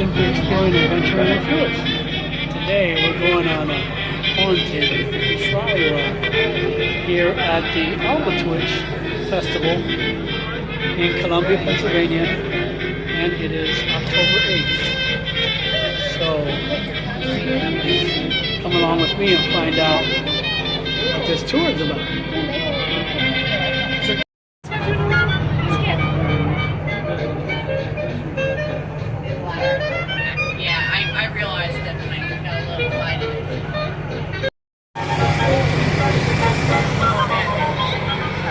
simply exploring and adventuring with yours. Today we're going on a Haunted Trolley ride here at the Albatwitch Festival in Columbia, Pennsylvania, and it is October 8th. So come along with me and find out what this tour is about.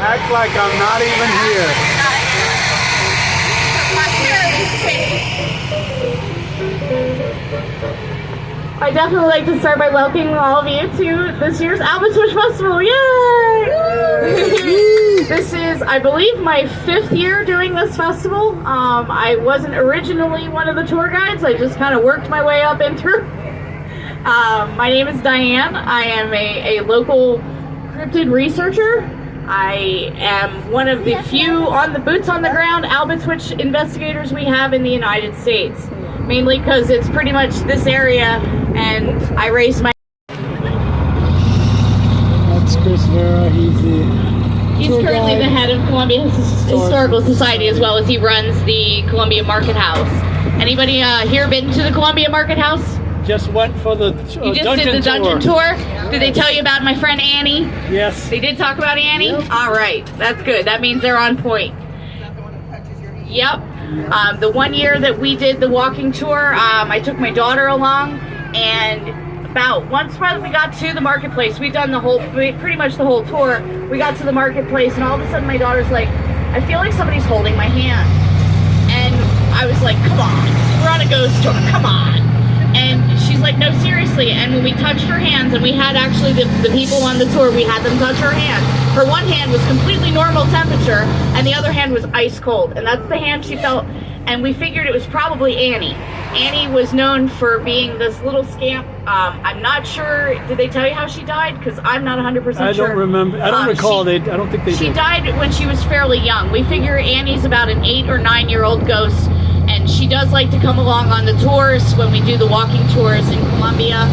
Act like I'm not even here. I definitely like to start by welcoming all of you to this year's Albatwitch Festival. Yay! This is, I believe, my 5th year doing this festival. I wasn't originally one of the tour guides. I just kind of worked my way up in through. My name is Diane. I am a local cryptid researcher. I am one of the few on the boots on the ground Albatwitch investigators we have in the United States. Mainly because it's pretty much this area, and I raised my... That's Vera. He's currently the head of Columbia Historical Society, as well as he runs the Columbia Market House. Anybody here been to the Columbia Market House? Just went for the You just did the dungeon tour? Did they tell you about my friend Annie? Yes. They did talk about Annie? Yep. All right, that's good. That means they're on point. Yep. The one year that we did the walking tour, I took my daughter along, and once we got to the marketplace, we'd done pretty much the whole tour. We got to the marketplace, and all of a sudden my daughter's like, I feel like somebody's holding my hand. And I was like, come on, we're on a ghost tour, come on. And she's like, no, seriously. And when we touched her hands, and we had actually the people on the tour, we had them touch her hand. Her one hand was completely normal temperature, and the other hand was ice cold. And that's the hand she felt. And we figured it was probably Annie. Annie was known for being this little scamp. I'm not sure. Did they tell you how she died? Because I'm not 100% sure. I don't remember. I don't recall. I don't think they did. She died when she was fairly young. We figure Annie's about an 8 or 9-year-old ghost. And she does like to come along on the tours when we do the walking tours in Columbia,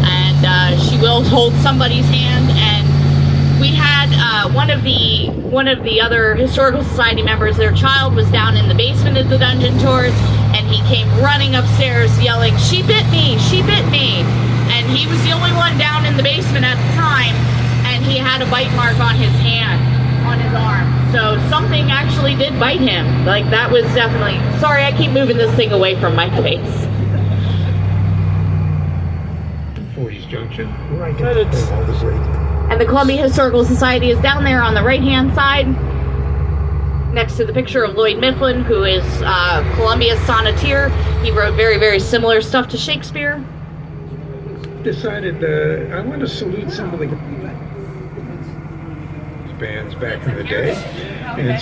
and she will hold somebody's hand. And we had one of the other historical society members. Their child was down in the basement of the dungeon tours, and he came running upstairs yelling, "She bit me! She bit me!" And he was the only one down in the basement at the time, and he had a bite mark on his hand, on his arm. So something actually did bite him. Like, that was definitely... Sorry, I keep moving this thing away from my face. 40s Junction, right And the Columbia Historical Society is down there on the right-hand side, next to the picture of Lloyd Mifflin, who is Columbia's sonneteer. He wrote very, very similar stuff to Shakespeare. Decided I want to salute some of the bands back in the day. And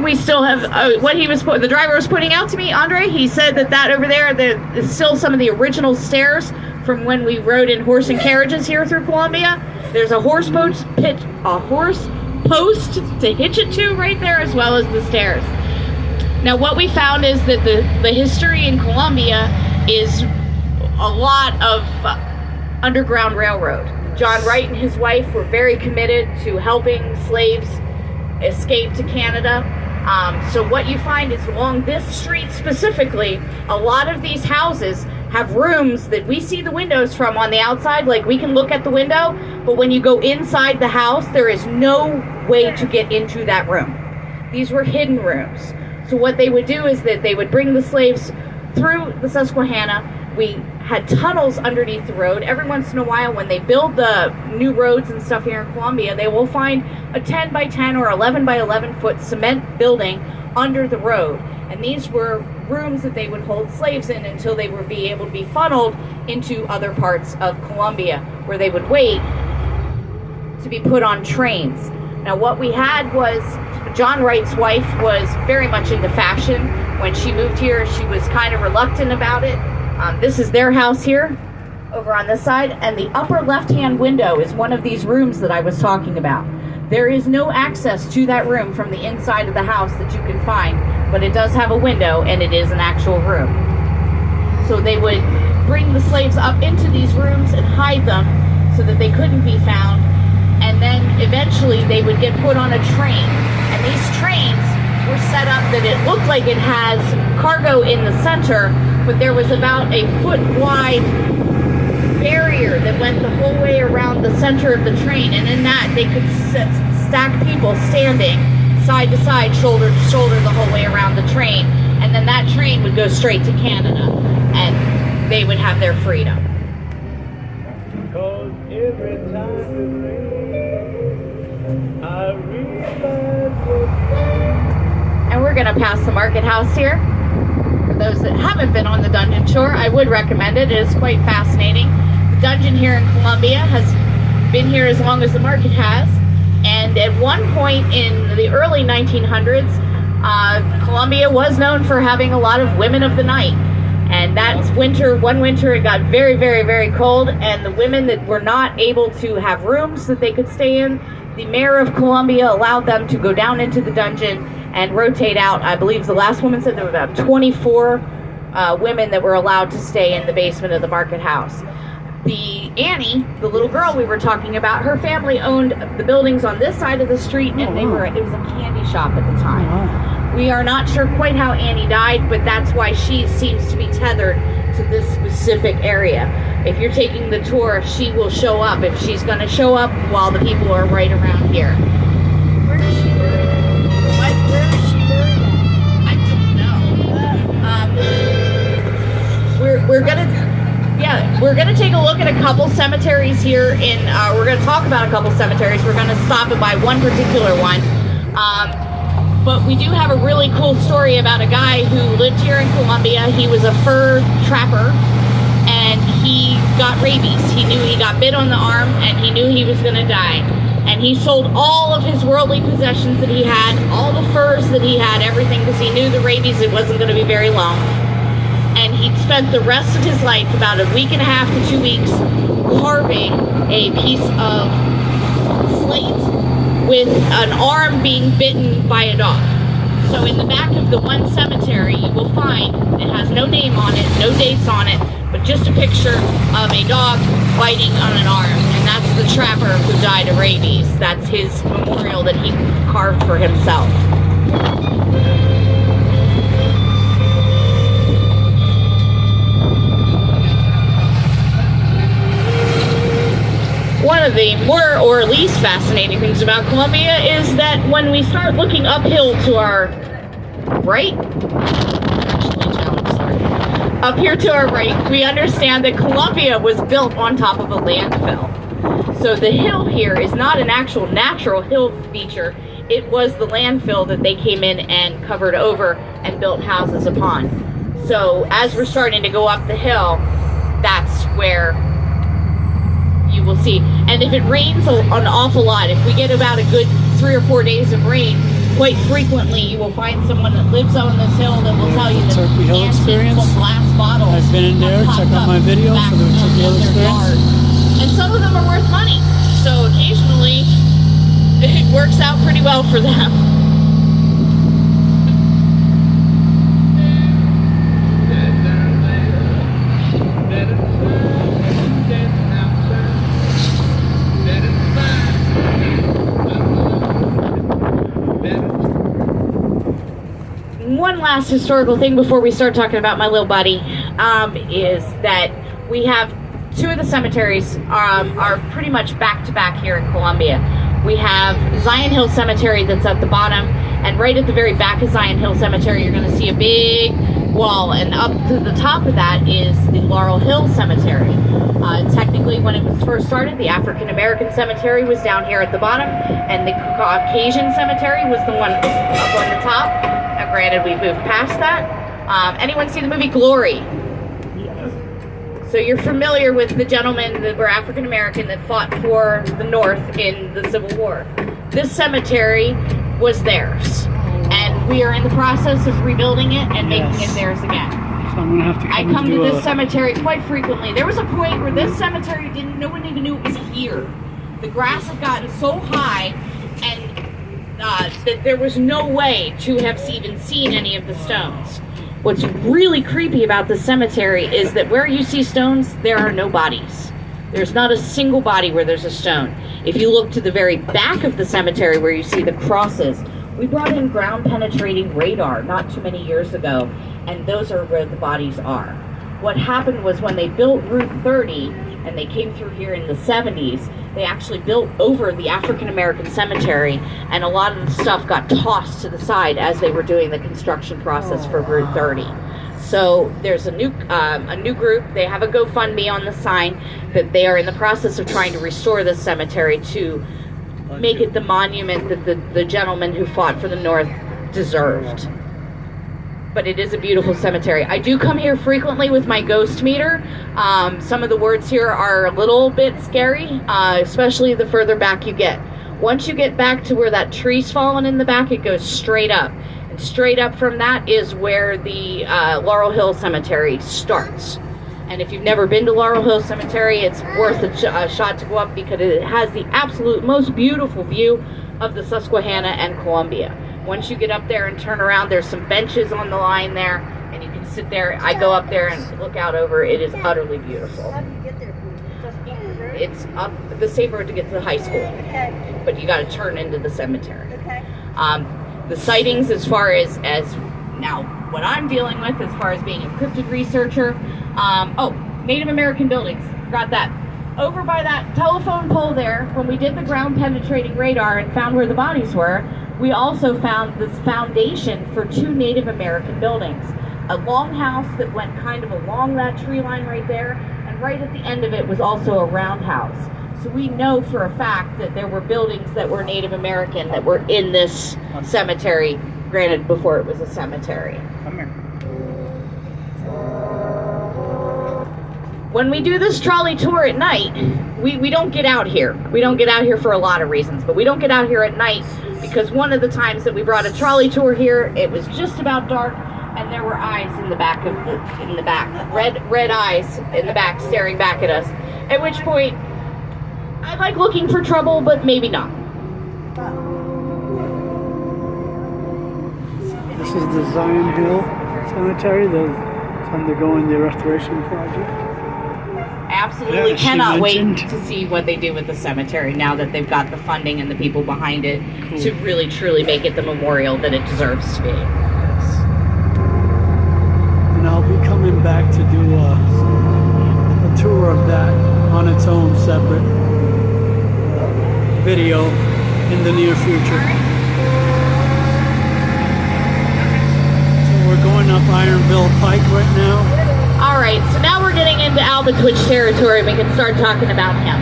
we still have the driver was pointing out to me, Andre. He said that over there is still some of the original stairs from when we rode in horse and carriages here through Columbia. There's a horse post to hitch it to right there, as well as the stairs. Now, what we found is that the history in Columbia is a lot of Underground Railroad. John Wright and his wife were very committed to helping slaves escape to Canada. So what you find is along this street specifically, a lot of these houses have rooms that we see the windows from on the outside, like we can look at the window, but when you go inside the house, there is no way to get into that room. These were hidden rooms. So what they would do is that they would bring the slaves through the Susquehanna. We had tunnels underneath the road. Every once in a while, when they build the new roads and stuff here in Columbia, they will find a 10 by 10 or 11 by 11 foot cement building under the road. And these were rooms that they would hold slaves in until they would be able to be funneled into other parts of Columbia, where they would wait to be put on trains. Now, what we had was John Wright's wife was very much into fashion. When she moved here, she was kind of reluctant about it. This is their house here, over on this side, and the upper left-hand window is one of these rooms that I was talking about. There is no access to that room from the inside of the house that you can find, but it does have a window, and it is an actual room. So they would bring the slaves up into these rooms and hide them so that they couldn't be found. And then eventually they would get put on a train. And these trains were set up that it looked like it has cargo in the center, but there was about a foot wide barrier that went the whole way around the center of the train. And in that they could stack people standing side to side, shoulder to shoulder, the whole way around the train. And then that train would go straight to Canada, and they would have their freedom. Cause every time it rains, I realize And we're going to pass the market house here. For those that haven't been on the dungeon shore, I would recommend it. It is quite fascinating. The dungeon here in Columbia has been here as long as the market has. And at one point in the early 1900s, Columbia was known for having a lot of women of the night. And that's one winter it got very, very, very cold, and the women that were not able to have rooms that they could stay in, the mayor of Columbia allowed them to go down into the dungeon and rotate out. I believe the last woman said there were about 24 women that were allowed to stay in the basement of the market house. The Annie, the little girl we were talking about, her family owned the buildings on this side of the street, and it was a candy shop at the time. We are not sure quite how Annie died, but that's why she seems to be tethered to this specific area. If you're taking the tour, she will show up, if she's going to show up while the people are right around here. Where is she buried? Where is she buried at? I don't know. We're gonna take a look at a couple cemeteries here in. We're gonna talk about a couple cemeteries. We're gonna stop by one particular one. But we do have a really cool story about a guy who lived here in Columbia. He was a fur trapper, and he got rabies. He knew he got bit on the arm, and he knew he was going to die. And he sold all of his worldly possessions that he had, all the furs that he had, everything, because he knew the rabies, it wasn't going to be very long. And he spent the rest of his life, about a week and a half to 2 weeks, carving a piece of slate with an arm being bitten by a dog. So in the back of the one cemetery, you will find, it has no name on it, no dates on it, but just a picture of a dog biting on an arm. And that's the trapper who died of rabies. That's his memorial that he carved for himself. One of the more or least fascinating things about Columbia is that when we start looking uphill to our right, up here to our right, we understand that Columbia was built on top of a landfill. So the hill here is not an actual natural hill feature. It was the landfill that they came in and covered over and built houses upon. So as we're starting to go up the hill, that's where you will see. And if it rains an awful lot, if we get about a good 3 or 4 days of rain, quite frequently you will find someone that lives on this hill that will tell you that Turkey Hill experience. glass bottles. I've been in there. Check out my video for the Turkey Hill experience. And some of them are worth money. So occasionally it works out pretty well for them. One last historical thing before we start talking about my little buddy is that we have two of the cemeteries are pretty much back to back here in Columbia. We have Zion Hill Cemetery that's at the bottom, and right at the very back of Zion Hill Cemetery you're going to see a big wall, and up to the top of that is the Laurel Hill Cemetery. Technically, when it was first started, the African American Cemetery was down here at the bottom, and the Caucasian Cemetery was the one up on the top. Now, granted, we've moved past that. Anyone see the movie Glory? Yes. So you're familiar with the gentlemen that were African American that fought for the North in the Civil War. This cemetery was theirs, and we are in the process of rebuilding it and making it theirs again. So I'm gonna have to come to this cemetery quite frequently. There was a point where this cemetery no one even knew it was here. The grass had gotten so high, and that there was no way to have even seen any of the stones. What's really creepy about the cemetery is that where you see stones, there are no bodies. There's not a single body where there's a stone. If you look to the very back of the cemetery where you see the crosses, we brought in ground penetrating radar not too many years ago, and those are where the bodies are. What happened was when they built Route 30, and they came through here in the 70s, they actually built over the African American cemetery, and a lot of the stuff got tossed to the side as they were doing the construction process for Route 30. So there's a new group. They have a GoFundMe on the sign that they are in the process of trying to restore this cemetery to make it the monument that the gentleman who fought for the North deserved. But it is a beautiful cemetery. I do come here frequently with my ghost meter. Some of the words here are a little bit scary, especially the further back you get. Once you get back to where that tree's fallen in the back, it goes straight up. And straight up from that is where the Laurel Hill Cemetery starts. And if you've never been to Laurel Hill Cemetery, it's worth a shot to go up because it has the absolute most beautiful view of the Susquehanna and Columbia. Once you get up there and turn around, there's some benches on the line there, and you can sit there. I go up there and look out over. It is utterly beautiful. How do you get there from Susquehanna River? It's up the same road to get to the high school, Okay. but you got to turn into the cemetery. Okay. The sightings, as far as now what I'm dealing with, as far as being a cryptid researcher. Native American buildings. Got that. Over by that telephone pole there, when we did the ground penetrating radar and found where the bodies were, we also found this foundation for 2 Native American buildings. A longhouse that went kind of along that tree line right there, and right at the end of it was also a roundhouse. So we know for a fact that there were buildings that were Native American that were in this cemetery, granted before it was a cemetery. Come here. When we do this trolley tour at night, we don't get out here. We don't get out here for a lot of reasons, but we don't get out here at night because one of the times that we brought a trolley tour here, it was just about dark, and there were eyes in the back red eyes in the back staring back at us. At which point, I like looking for trouble, but maybe not. This is the Zion Hill Cemetery that's undergoing the restoration project. Absolutely Yeah, she cannot wait mentioned. to see what they do with the cemetery now that they've got the funding and the people behind it Cool. to really truly make it the memorial that it deserves to be. Yes. And I'll be coming back to do a tour of that on its own separate video in the near future. So we're going up Ironville Pike right now. All right, so now we're getting into Albatwitch territory and we can start talking about him.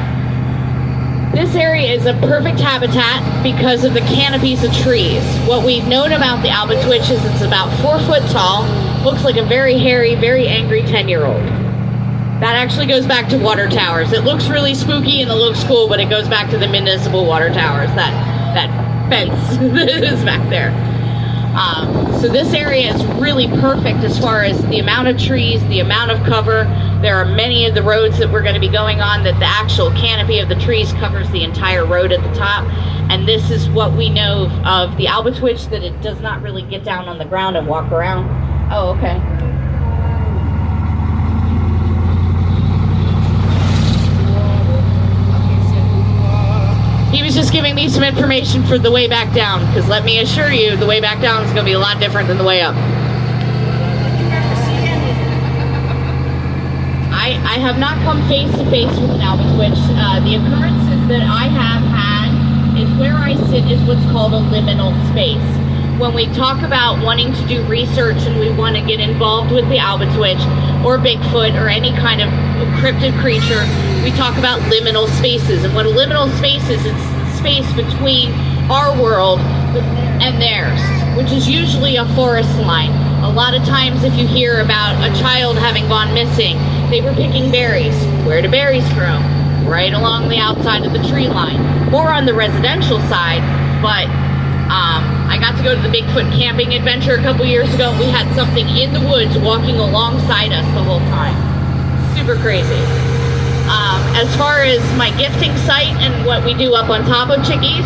This area is a perfect habitat because of the canopies of trees. What we've known about the Albatwitch is it's about 4 foot tall, looks like a very hairy, very angry 10-year-old. That actually goes back to water towers. It looks really spooky and it looks cool, but it goes back to the municipal water towers, that fence that is back there. So this area is really perfect as far as the amount of trees, the amount of cover. There are many of the roads that we're going to be going on that the actual canopy of the trees covers the entire road at the top. And this is what we know of the Albatwitch, that it does not really get down on the ground and walk around. Oh, okay. He was just giving me some information for the way back down, because let me assure you, the way back down is going to be a lot different than the way up. I have not come face to face with an Albatwitch. The occurrences that I have had is where I sit is what's called a liminal space. When we talk about wanting to do research and we want to get involved with the Albatwitch or Bigfoot or any kind of cryptid creature, we talk about liminal spaces. And what a liminal space is, it's the space between our world and theirs, which is usually a forest line. A lot of times if you hear about a child having gone missing, they were picking berries. Where do berries grow? Right along the outside of the tree line. More on the residential side, but I got to go to the Bigfoot camping adventure a couple years ago. We had something in the woods walking alongside us the whole time. Super crazy. As far as my gifting site and what we do up on top of Chickies,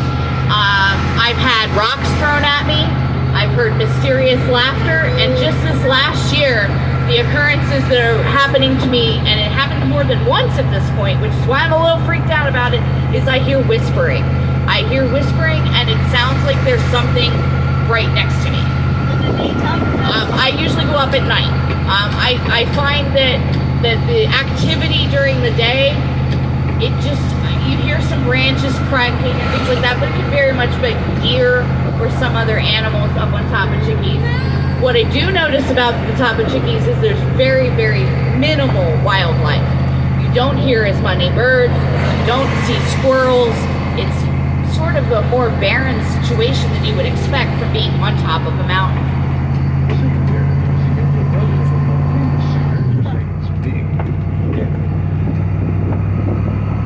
I've had rocks thrown at me. I've heard mysterious laughter, and just this last year, the occurrences that are happening to me, and it happened more than once at this point, which is why I'm a little freaked out about it, is I hear whispering. I hear whispering, and it sounds like there's something right next to me. I usually go up at night. I find that the activity during the day, it just, you hear some branches cracking and things like that, but it could very much be deer or some other animals up on top of Chickies. What I do notice about the top of Chickies is there's very, very minimal wildlife. You don't hear as many birds, you don't see squirrels. It's sort of a more barren situation than you would expect from being on top of a mountain.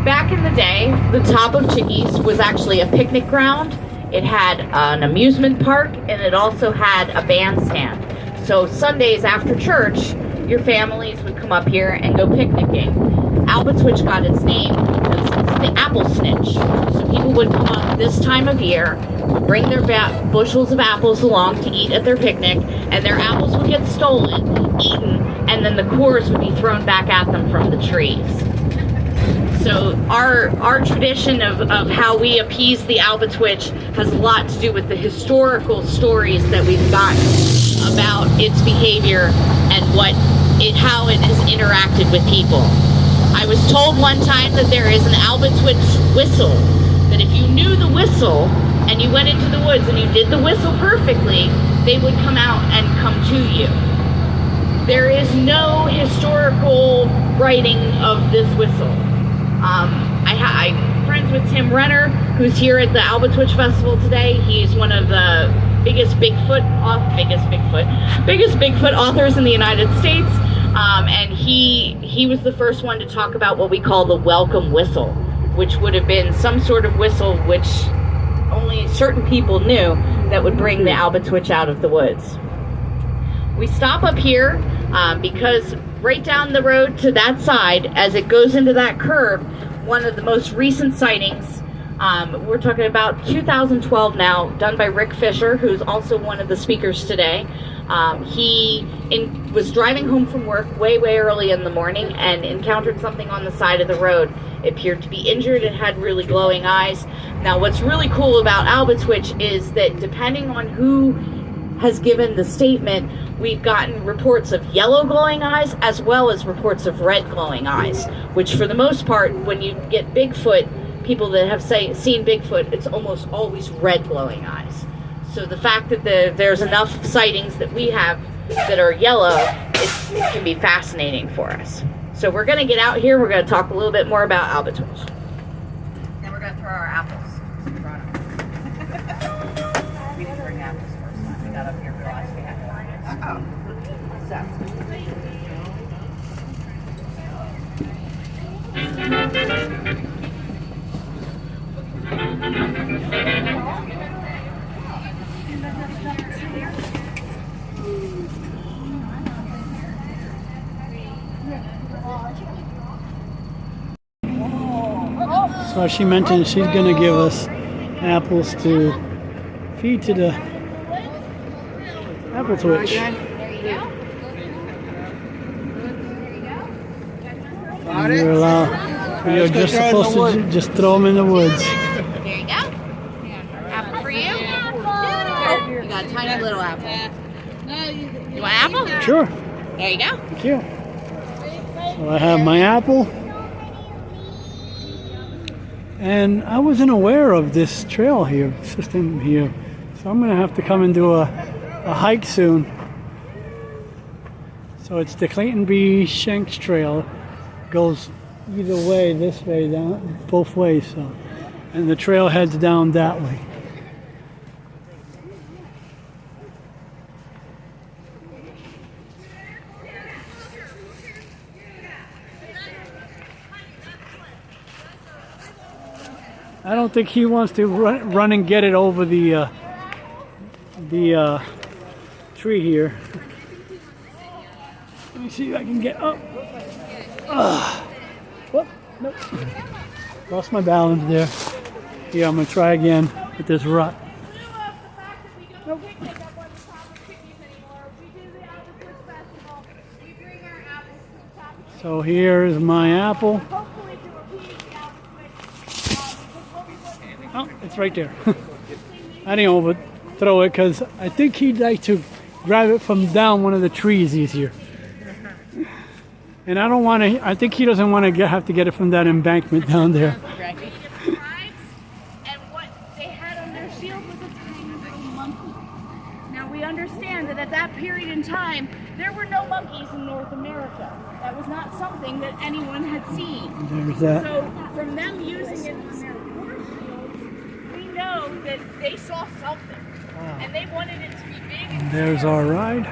Back in the day, the top of Chickies was actually a picnic ground. It had an amusement park, and it also had a bandstand. So Sundays after church, your families would come up here and go picnicking. Albatwitch got its name because it's the apple snitch. So people would come up this time of year, bring their bushels of apples along to eat at their picnic, and their apples would get stolen, eaten, and then the cores would be thrown back at them from the trees. So our tradition of how we appease the Albatwitch has a lot to do with the historical stories that we've gotten about its behavior and how it has interacted with people. I was told one time that there is an Albatwitch whistle, that if you knew the whistle and you went into the woods and you did the whistle perfectly, they would come out and come to you. There is no historical writing of this whistle. I'm friends with Tim Renner, who's here at the Albatwitch Festival today. He's one of the biggest Bigfoot authors in the United States, and he was the first one to talk about what we call the welcome whistle, which would have been some sort of whistle which only certain people knew that would bring the Albatwitch out of the woods. We stop up here because right down the road to that side, as it goes into that curve, one of the most recent sightings, we're talking about 2012 now, done by Rick Fisher, who's also one of the speakers today. He was driving home from work way early in the morning and encountered something on the side of the road. It appeared to be injured. It had really glowing eyes. Now, what's really cool about Albatwitch is that depending on who has given the statement, we've gotten reports of yellow glowing eyes as well as reports of red glowing eyes, which for the most part, when you get Bigfoot, people that have seen Bigfoot, it's almost always red glowing eyes. So the fact that there's enough sightings that we have that are yellow, it can be fascinating for us. So we're going to get out here, we're going to talk a little bit more about Albatwitch. Then we're going to throw our apples. We didn't bring apples first time. We got up here, realized we had to. So she mentioned she's going to give us apples to feed to the Albatwitch. You're just supposed to just throw them in the woods. There you go. Apple for you. You got a tiny little apple. You want an apple? Sure. There you go. Thank you. So I have my apple. And I wasn't aware of this trail here, system here. So I'm going to have to come and do a hike soon. So it's the Clayton B. Shanks Trail. Goes either way, this way, down, both ways. So, and the trail heads down that way. I don't think he wants to run and get it over the tree here. Let me see if I can get up. Whoop, nope. Lost my balance there. Yeah, I'm gonna try again with this rut. Nope. So here's my apple. Hopefully to repeat the Albatwitch. Oh, it's right there. I didn't overthrow it because I think he'd like to grab it from down one of the trees easier. And I don't want to, I think he doesn't want to have to get it from that embankment down there. And what they had on their shield was a tiny little monkey. Now we understand that at that period in time, there were no monkeys in North America. That was not something that anyone had seen. There's that. So from them using it on their war shields, we know that they saw something. Wow. And they wanted it to be big and There's our ride.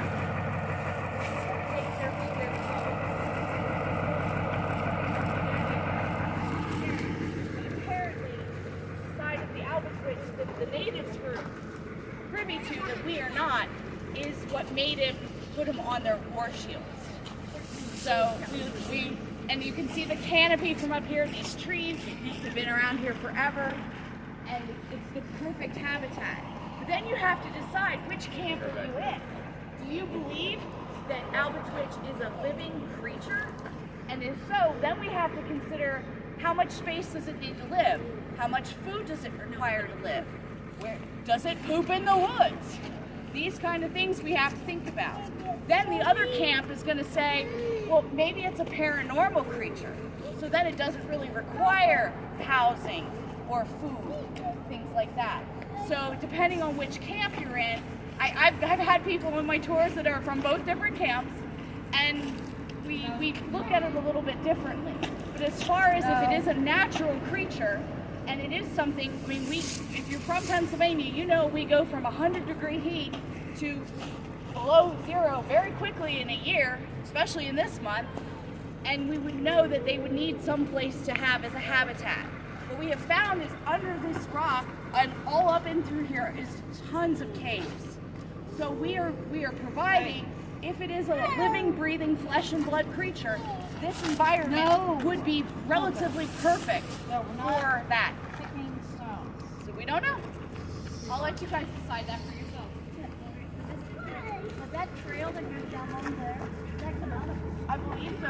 The natives were privy to that we are not is what made him put them on their war shields. So we and you can see the canopy from up here. These trees have been around here forever, and it's the perfect habitat. But then you have to decide which camp are you in. Do you believe that Albatwitch is a living creature? And if so, then we have to consider how much space does it need to live? How much food does it require to live? Where does it poop in the woods? These kind of things we have to think about. Then the other camp is going to say, well, maybe it's a paranormal creature. So then it doesn't really require housing or food, things like that. So depending on which camp you're in, I've had people on my tours that are from both different camps, and we look at it a little bit differently. But as far as if it is a natural creature, and it is something, I mean, if you're from Pennsylvania, you know we go from 100-degree heat to below zero very quickly in a year, especially in this month, and we would know that they would need some place to have as a habitat. What we have found is under this rock and all up in through here is tons of caves. So we are providing, if it is a living, breathing, flesh and blood creature, this environment would be relatively perfect for that. So we don't know. I'll let you guys decide that for yourself. But that trail that goes down on there, that come out of it. I believe so.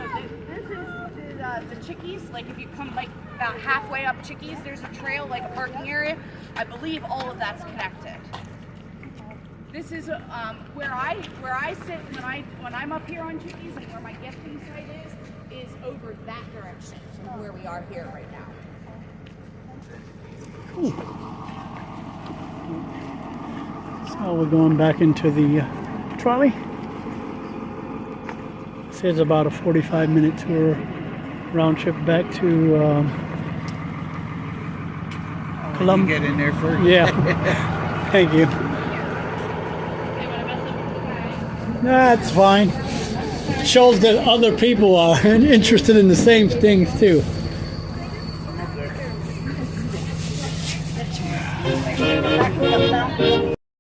This is the Chickies. Like if you come like about halfway up Chickies, there's a trail, like a parking area. I believe all of that's connected. This is where I sit when I'm up here on Chickies, and where my gifting site is over that direction from where we are here right now. Cool. So we're going back into the trolley. This is about a 45-minute tour round trip back to Columbia. Get in there first. Yeah. Thank you. That's fine. Shows that other people are interested in the same things too.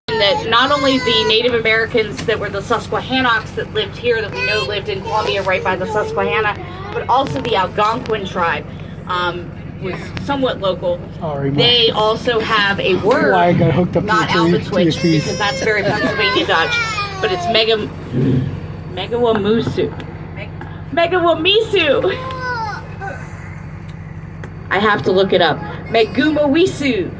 That not only the Native Americans that were the Susquehannocks that lived here, that we know lived in Columbia right by the Susquehanna, but also the Algonquin tribe was somewhat local. Sorry, they also have a word, I got hooked up not to your Albatwitch, piece. because that's very Pennsylvania Dutch, but it's Megawamusu. Megawamisu. I have to look it up. Megumawisu.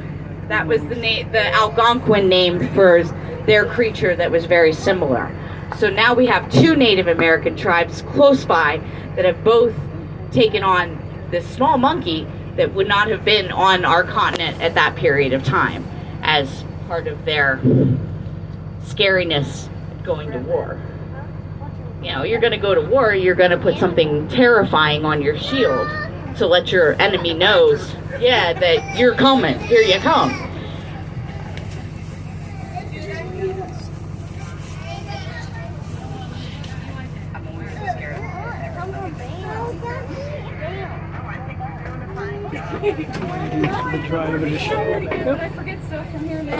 That was the Algonquin name for their creature that was very similar. So now we have two Native American tribes close by that have both taken on this small monkey that would not have been on our continent at that period of time as part of their scariness going to war. You know, you're going to go to war, you're going to put something terrifying on your shield to let your enemy knows, yeah, that you're coming, here you come. Don't I forget stuff from here now?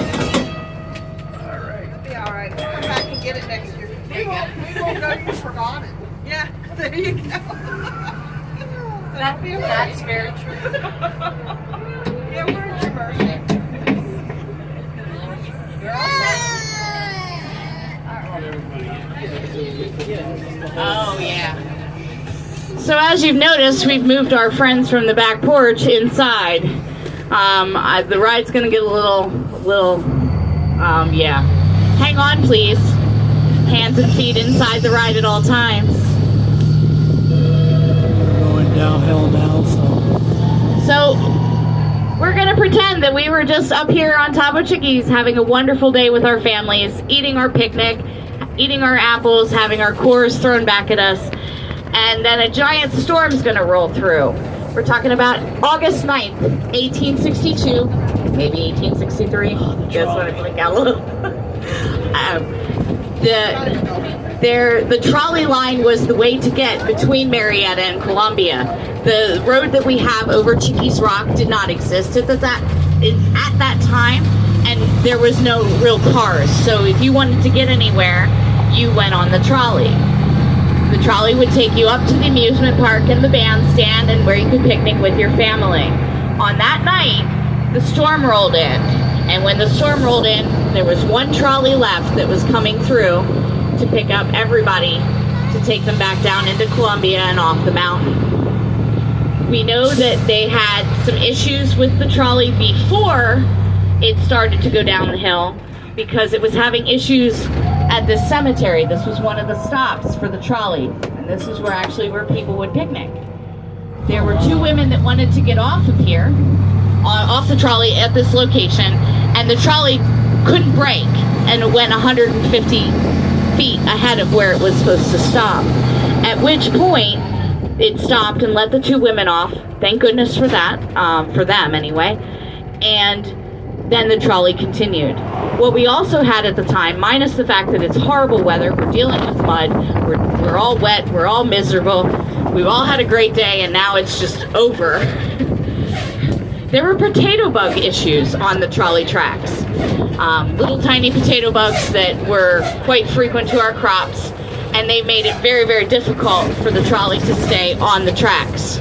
It'll be all right. Come back and get it next year. We won't know you forgot it. Yeah, there you go. That's very true. Yeah, we're in your mercy. You're all set. Oh, yeah. So as you've noticed, we've moved our friends from the back porch inside. The ride's gonna get a little, yeah. Hang on, please. Hands and feet inside the ride at all times. We're going downhill now, So we're gonna pretend that we were just up here on top of Chickies having a wonderful day with our families, eating our picnic, eating our apples, having our cores thrown back at us, and then a giant storm's gonna roll through. We're talking about August 9th, 1862, maybe 1863. Guess what? I blink out a little. The trolley line was the way to get between Marietta and Columbia. The road that we have over Chickies Rock did not exist at that time, and there was no real cars. So if you wanted to get anywhere, you went on the trolley. The trolley would take you up to the amusement park and the bandstand and where you could picnic with your family. On that night, the storm rolled in. And when the storm rolled in, there was one trolley left that was coming through to pick up everybody to take them back down into Columbia and off the mountain. We know that they had some issues with the trolley before it started to go down the hill because it was having issues at this cemetery. This was one of the stops for the trolley, and this is where people would picnic. There were two women that wanted to get off of here, off the trolley at this location, and the trolley couldn't brake, and it went 150 feet ahead of where it was supposed to stop. At which point, it stopped and let the two women off. Thank goodness for that, for them anyway. And then the trolley continued. What we also had at the time, minus the fact that it's horrible weather, we're dealing with mud, we're all wet, we're all miserable, we've all had a great day, and now it's just over. There were potato bug issues on the trolley tracks. Little tiny potato bugs that were quite frequent to our crops, and they made it very, very difficult for the trolley to stay on the tracks.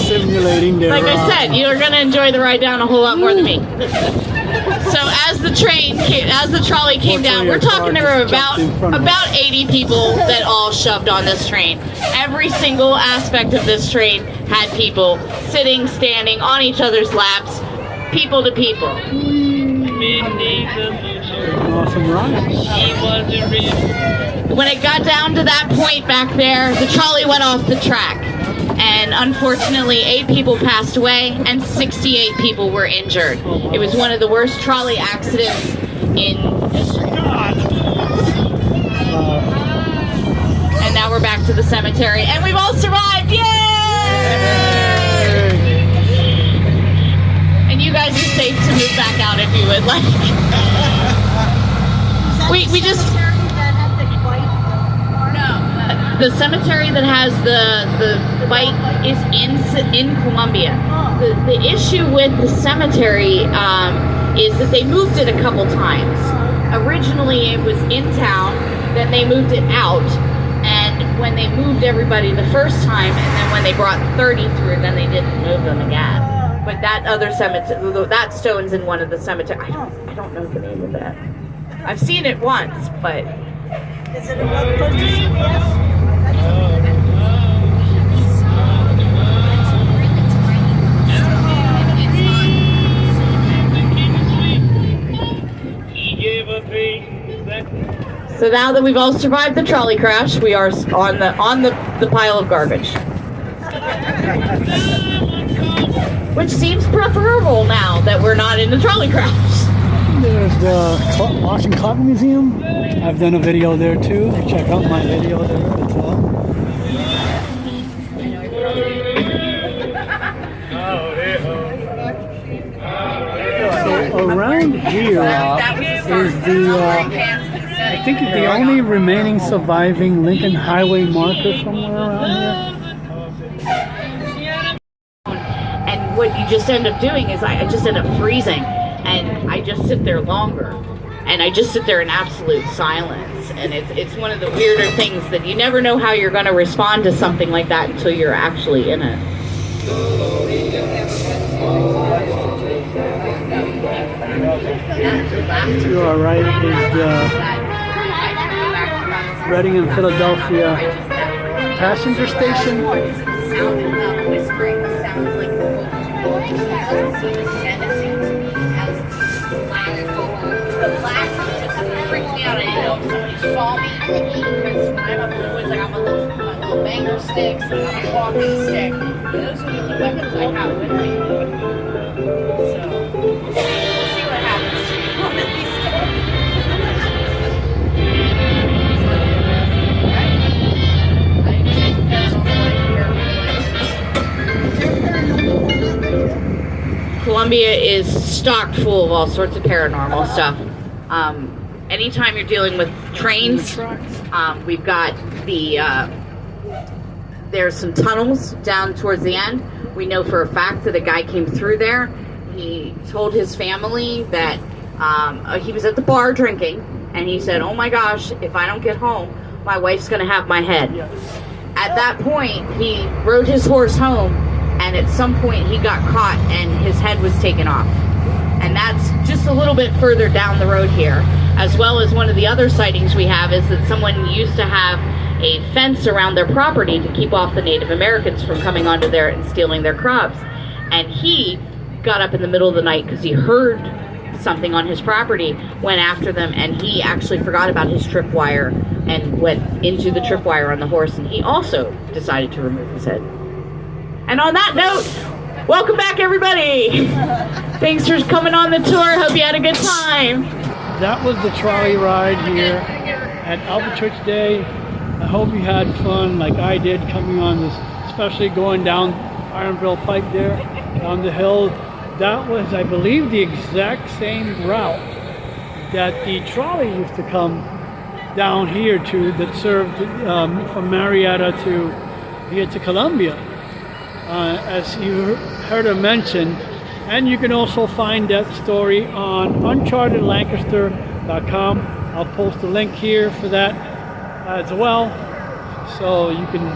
simulating their Like I said, you're going to enjoy the ride down a whole lot more than me. So as the trolley came down, we're talking there were about 80 people that all shoved on this train. Every single aspect of this train had people sitting, standing on each other's laps, people to people. Awesome ride. When it got down to that point back there, the trolley went off the track. And unfortunately, 8 people passed away and 68 people were injured. It was one of the worst trolley accidents in history. And now we're back to the cemetery, and we've all survived! Yay! And you guys are safe to move back out if you would like. We just... The cemetery that has the bike is in Columbia. The issue with the cemetery is that they moved it a couple times. Originally it was in town, then they moved it out, and when they moved everybody the first time, and then when they brought 30 through, then they didn't move them again. But that other cemetery, that stone's in one of the cemeteries. I don't know the name of that. I've seen it once, but... Is it close to CBS? So now that we've all survived the trolley crash, we are on the pile of garbage. Which seems preferable now that we're not in the trolley crash. There's the Washington Cotton Museum. I've done a video there too. Check out my video there as well. So around here is the, I think the only remaining surviving Lincoln Highway marker somewhere around here. And what you just end up doing is I just end up freezing, and I just sit there longer, and I just sit there in absolute silence. And it's one of the weirder things that you never know how you're going to respond to something like that until you're actually in it. To our right is the Reading and Philadelphia passenger station. Sound of whispering sounds like the blast just freaked me out. I didn't know if somebody saw me because when I'm up in the woods, like I'm a little banger sticks, and I'm a walking stick. And those are the weapons I have with me. So we'll see what happens to me one of these Columbia is stocked full of all sorts of paranormal stuff. Anytime you're dealing with trains, we've got there's some tunnels down towards the end. We know for a fact that a guy came through there. He told his family that he was at the bar drinking, and he said, "Oh my gosh, if I don't get home, my wife's gonna have my head." At that point, he rode his horse home, and at some point he got caught and his head was taken off. And that's just a little bit further down the road here. As well as one of the other sightings we have is that someone used to have a fence around their property to keep off the Native Americans from coming onto there and stealing their crops. And he got up in the middle of the night because he heard something on his property, went after them, and he actually forgot about his tripwire and went into the tripwire on the horse, and he also decided to remove his head. And on that note, welcome back everybody. Thanks for coming on the tour. Hope you had a good time. That was the trolley ride here at Albatwitch Day. I hope you had fun like I did coming on this, especially going down Ironville Pike there, down the hill. That was, I believe, the exact same route that the trolley used to come down here to, that served from Marietta to here to Columbia. As you heard her mention, and you can also find that story on unchartedlancaster.com. I'll post a link here for that as well, so you can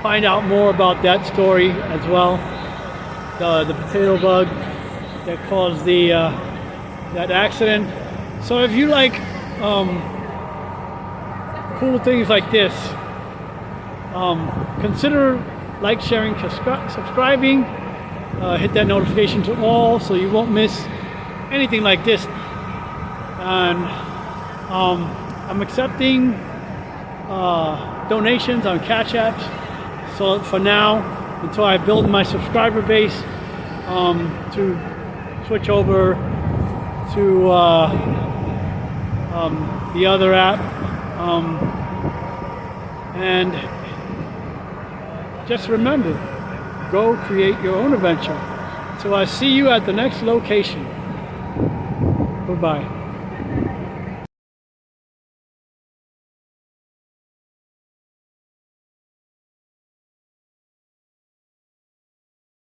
find out more about that story as well. The potato bug that caused the that accident. So if you like cool things like this, consider like, sharing, subscribing, hit that notification to all so you won't miss anything like this. And I'm accepting donations on Cash Apps. So for now, until I build my subscriber base, to switch over to the other app, and just remember, go create your own adventure. So I see you at the next location. Goodbye.